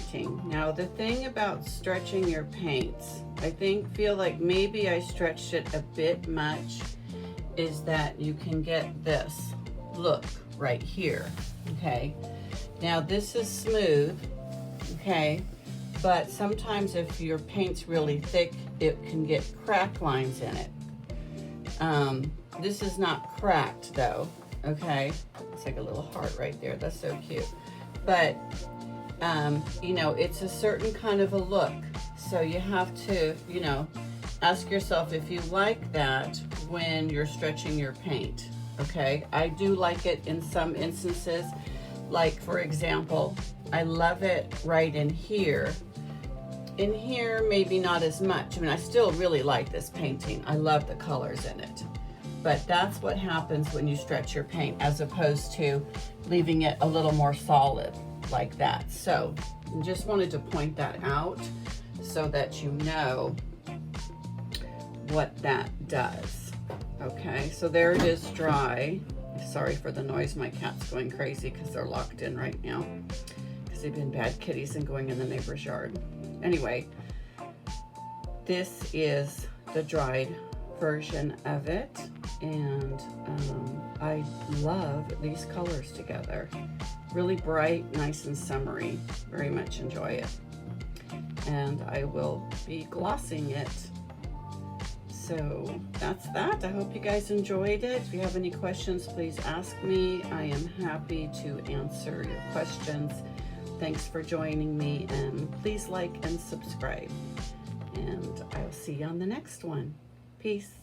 painting. Now the thing about stretching your paints, I feel like maybe I stretched it a bit much, is that you can get this look right here, okay? Now this is smooth, okay? But sometimes if your paint's really thick, it can get crack lines in it. This is not cracked though, okay? It's like a little heart right there, that's so cute. But, you know, it's a certain kind of a look. So you have to, you know, ask yourself if you like that when you're stretching your paint, okay? I do like it in some instances. Like for example, I love it right in here. In here, maybe not as much. I mean, I still really like this painting. I love the colors in it. But that's what happens when you stretch your paint as opposed to leaving it a little more solid like that. So just wanted to point that out so that you know what that does. Okay, so there it is dry. Sorry for the noise, my cat's going crazy because they're locked in right now because they've been bad kitties and going in the neighbor's yard. Anyway, this is the dried version of it, and I love these colors together. Really bright, nice and summery. Very much enjoy it. And I will be glossing it. So that's that. I hope you guys enjoyed it. If you have any questions, please ask me. I am happy to answer your questions. Thanks for joining me, and please like and subscribe. And I'll see you on the next one. Peace.